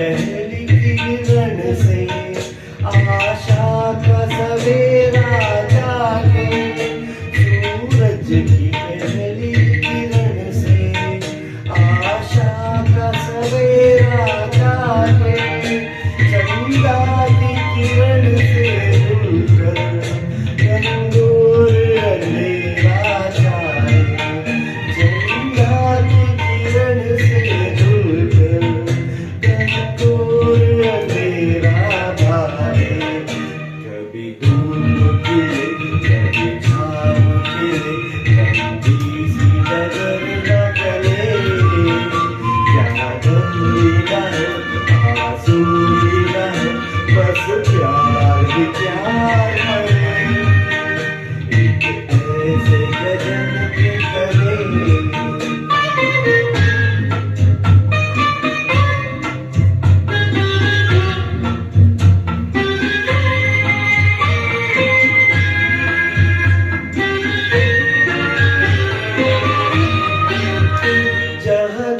पहली किरण से आशा का सवेरा जागे, सूरज की पहली किरण से आशा का सवेरा जागे, चंदा की किरण से जुड़कर रंगोर अंधेरा जाए, चंदा की किरण से जुड़कर रंगोर अंधेरा भाए, कभी धूप खिले कभी छाँव खिले, लंबी सी डगर न चले, क्या गम है आंसू है बस प्यार ही प्यार है, एक ऐसे गजब के करे। जहाँ